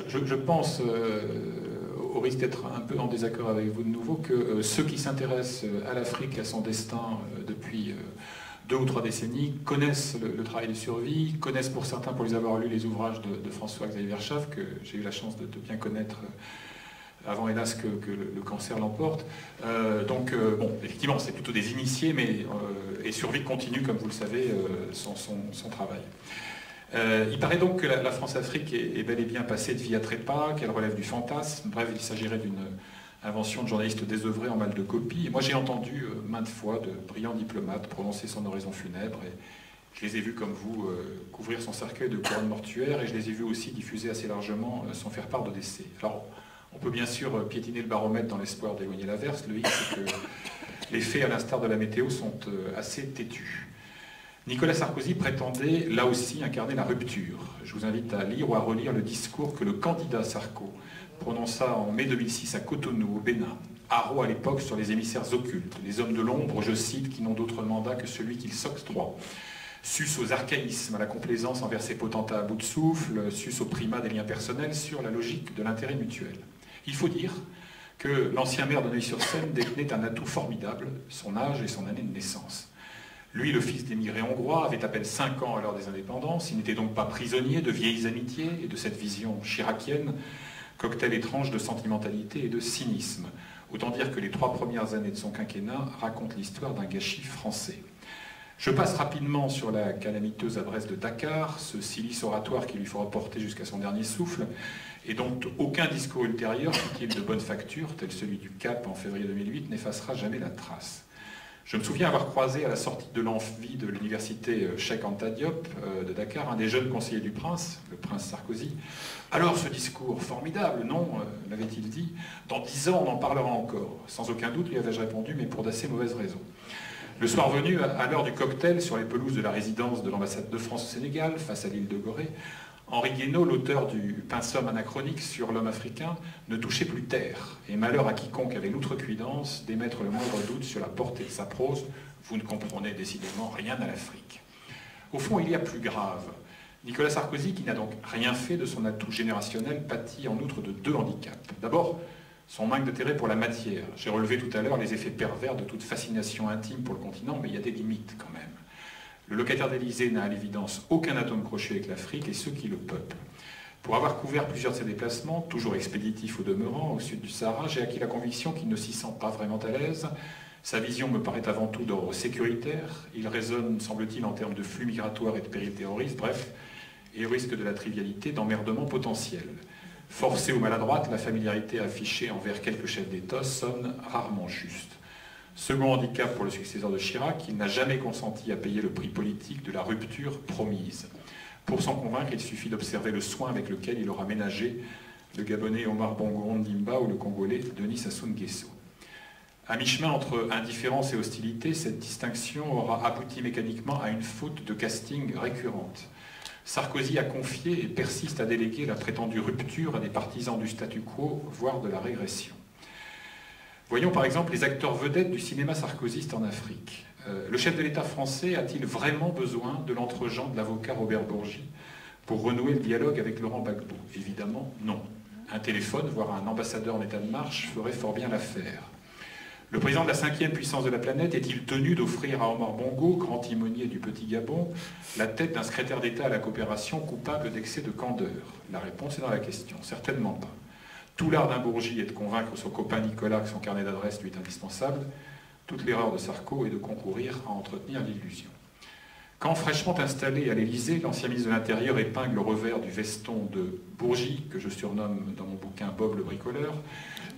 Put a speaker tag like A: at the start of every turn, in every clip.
A: Je pense, au risque d'être un peu en désaccord avec vous de nouveau, que ceux qui s'intéressent à l'Afrique, à son destin depuis 2 ou 3 décennies, connaissent le travail de survie, connaissent pour certains, pour les avoir lus, les ouvrages de François-Xavier Verschaff, que j'ai eu la chance de bien connaître avant, hélas, que le cancer l'emporte. Bon, effectivement, c'est plutôt des initiés, mais et Survie continue, comme vous le savez, son travail. Il paraît donc que la France-Afrique est bel et bien passée de vie à trépas, qu'elle relève du fantasme. Bref, il s'agirait d'une invention de journalistes désœuvrés en mal de copie. Et moi, j'ai entendu maintes fois de brillants diplomates prononcer son oraison funèbre. Et je les ai vus, comme vous, couvrir son cercueil de couronnes mortuaires. Et je les ai vus aussi diffuser assez largement son faire-part de décès. Alors, on peut bien sûr piétiner le baromètre dans l'espoir d'éloigner l'averse. Le hic, c'est que les faits, à l'instar de la météo, sont assez têtus. Nicolas Sarkozy prétendait, là aussi, incarner la rupture. Je vous invite à lire ou à relire le discours que le candidat Sarko prononça en mai 2006 à Cotonou, au Bénin, haro à l'époque sur les émissaires occultes, les hommes de l'ombre, je cite, qui n'ont d'autre mandat que celui qu'ils s'octroient. Sus aux archaïsmes, à la complaisance envers ses potentats à bout de souffle, sus au primat des liens personnels sur la logique de l'intérêt mutuel. Il faut dire que l'ancien maire de Neuilly-sur-Seine détenait un atout formidable, son âge et son année de naissance. Lui, le fils d'émigrés hongrois, avait à peine 5 ans à l'heure des indépendances. Il n'était donc pas prisonnier de vieilles amitiés et de cette vision chiracienne, cocktail étrange de sentimentalité et de cynisme. Autant dire que les 3 premières années de son quinquennat racontent l'histoire d'un gâchis français. Je passe rapidement sur la calamiteuse adresse de Dakar, ce silice oratoire qui lui fera porter jusqu'à son dernier souffle, et dont aucun discours ultérieur, fût-il de bonne facture, tel celui du Cap en février 2008, n'effacera jamais la trace. Je me souviens avoir croisé à la sortie de l'amphi de l'université Cheikh Anta Diop de Dakar un des jeunes conseillers du prince, le prince Sarkozy. Alors ce discours formidable, non, m'avait-il dit, dans 10 ans on en parlera encore. Sans aucun doute, lui avais-je répondu, mais pour d'assez mauvaises raisons. Le soir venu, à l'heure du cocktail, sur les pelouses de la résidence de l'ambassade de France au Sénégal, face à l'île de Gorée, Henri Guénaud, l'auteur du Pensum anachronique sur l'homme africain, ne touchait plus terre, et malheur à quiconque avait l'outrecuidance d'émettre le moindre doute sur la portée de sa prose. Vous ne comprenez décidément rien à l'Afrique. Au fond, il y a plus grave. Nicolas Sarkozy, qui n'a donc rien fait de son atout générationnel, pâtit en outre de 2 handicaps. D'abord, son manque d'intérêt pour la matière. J'ai relevé tout à l'heure les effets pervers de toute fascination intime pour le continent, mais il y a des limites quand même. Le locataire d'Élysée n'a à l'évidence aucun atome crochu avec l'Afrique et ceux qui le peuplent. Pour avoir couvert plusieurs de ses déplacements, toujours expéditifs au demeurant, au sud du Sahara, j'ai acquis la conviction qu'il ne s'y sent pas vraiment à l'aise. Sa vision me paraît avant tout d'ordre sécuritaire. Il raisonne, semble-t-il, en termes de flux migratoires et de périls terroristes, bref, et au risque de la trivialité, d'emmerdement potentiel. Forcée ou maladroite, la familiarité affichée envers quelques chefs d'État sonne rarement juste. Second handicap pour le successeur de Chirac, il n'a jamais consenti à payer le prix politique de la rupture promise. Pour s'en convaincre, il suffit d'observer le soin avec lequel il aura ménagé le Gabonais Omar Bongo Ondimba ou le Congolais Denis Sassou Nguesso. À mi-chemin entre indifférence et hostilité, cette distinction aura abouti mécaniquement à une faute de casting récurrente. Sarkozy a confié et persiste à déléguer la prétendue rupture à des partisans du statu quo, voire de la régression. Voyons par exemple les acteurs vedettes du cinéma sarkozyste en Afrique. Le chef de l'État français a-t-il vraiment besoin de l'entregent de l'avocat Robert Bourgi pour renouer le dialogue avec Laurent Gbagbo? Évidemment, non. Un téléphone, voire un ambassadeur en état de marche, ferait fort bien l'affaire. Le président de la 5e puissance de la planète est-il tenu d'offrir à Omar Bongo, grand timonier du Petit Gabon, la tête d'un secrétaire d'État à la coopération coupable d'excès de candeur? La réponse est dans la question. Certainement pas. Tout l'art d'un Bourgi est de convaincre son copain Nicolas que son carnet d'adresses lui est indispensable. Toute l'erreur de Sarko est de concourir à entretenir l'illusion. Quand fraîchement installé à l'Élysée, l'ancien ministre de l'Intérieur épingle le revers du veston de Bourgi, que je surnomme dans mon bouquin Bob le bricoleur,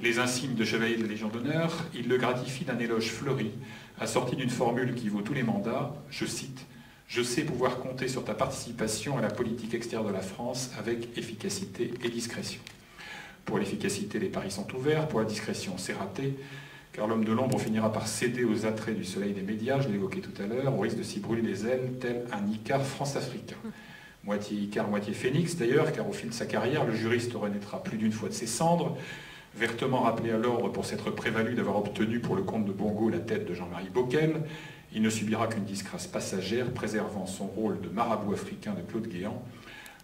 A: les insignes de chevalier de la Légion d'honneur, il le gratifie d'un éloge fleuri, assorti d'une formule qui vaut tous les mandats, je cite, « Je sais pouvoir compter sur ta participation à la politique extérieure de la France avec efficacité et discrétion. » Pour l'efficacité, les paris sont ouverts. Pour la discrétion, c'est raté. Car l'homme de l'ombre finira par céder aux attraits du soleil des médias, je l'évoquais tout à l'heure, au risque de s'y brûler les ailes, tel un Icare france-africain. Moitié Icare, moitié Phénix d'ailleurs, car au fil de sa carrière, le juriste renaîtra plus d'une fois de ses cendres, vertement rappelé à l'ordre pour s'être prévalu d'avoir obtenu pour le comte de Bongo la tête de Jean-Marie Bockel. Il ne subira qu'une disgrâce passagère, préservant son rôle de marabout africain de Claude Guéant,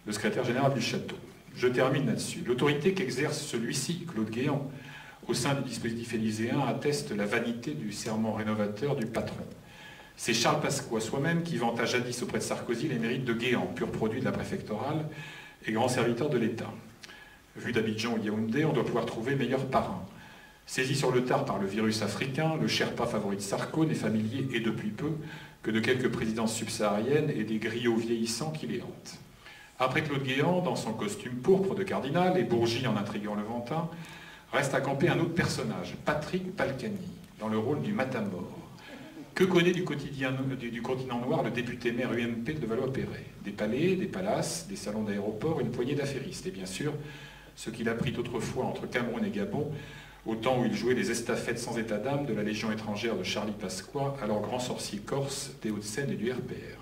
A: le secrétaire général du château. Je termine là-dessus. L'autorité qu'exerce celui-ci, Claude Guéant, au sein du dispositif élyséen, atteste la vanité du serment rénovateur du patron. C'est Charles Pasqua soi-même qui vanta jadis auprès de Sarkozy les mérites de Guéant, pur produit de la préfectorale et grand serviteur de l'État. Vu d'Abidjan ou Yaoundé, on doit pouvoir trouver meilleur parrain. Saisi sur le tard par le virus africain, le Sherpa favori de Sarko n'est familier, et depuis peu, que de quelques présidences subsahariennes et des griots vieillissants qui les hantent. Après Claude Guéant, dans son costume pourpre de cardinal et Bourgie en intriguant Levantin, reste à camper un autre personnage, Patrick Balkany, dans le rôle du matamor. Que connaît du continent noir le député maire UMP de Valois-Perret? Des palais, des palaces, des salons d'aéroport, une poignée d'affairistes. Et bien sûr, ce qu'il a pris autrefois entre Cameroun et Gabon, au temps où il jouait les estafettes sans état d'âme de la Légion étrangère de Charlie Pasqua, alors grand sorcier corse des Hauts-de-Seine et du RPR.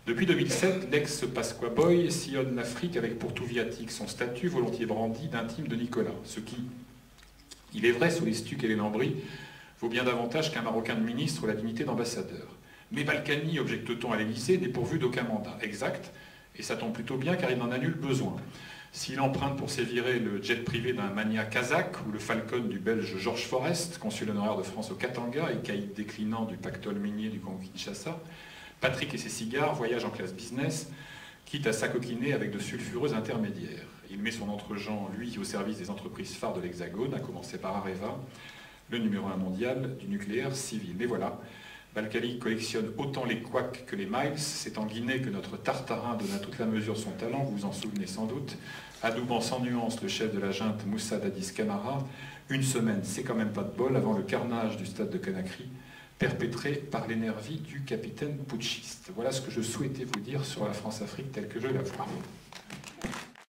A: Depuis 2007, l'ex-Pasqua Boy sillonne l'Afrique avec pour tout viatique son statut volontiers brandi d'intime de Nicolas, ce qui, il est vrai, sous les stucs et les lambris, vaut bien davantage qu'un Marocain de ministre ou la dignité d'ambassadeur. Mais Balkany, objecte-t-on à l'Élysée, n'est pourvu d'aucun mandat. Exact, et ça tombe plutôt bien car il n'en a nul besoin. S'il emprunte pour sévirer le jet privé d'un mania kazakh ou le Falcon du belge Georges Forest, consul honoraire de France au Katanga et caïd déclinant du pactole minier du Congo-Kinshasa, Patrick et ses cigares voyagent en classe business, quitte à s'acoquiner avec de sulfureux intermédiaires. Il met son entre-gens, lui, au service des entreprises phares de l'Hexagone, à commencer par Areva, le numéro 1 mondial du nucléaire civil. Mais voilà, Balkany collectionne autant les couacs que les miles. C'est en Guinée que notre Tartarin donna toute la mesure de son talent, vous vous en souvenez sans doute, adoubant sans nuance le chef de la junte Moussa Dadis Camara. Une semaine, c'est quand même pas de bol, avant le carnage du stade de Conakry, perpétré par l'énergie du capitaine putschiste. Voilà ce que je souhaitais vous dire sur la France-Afrique telle que je la vois.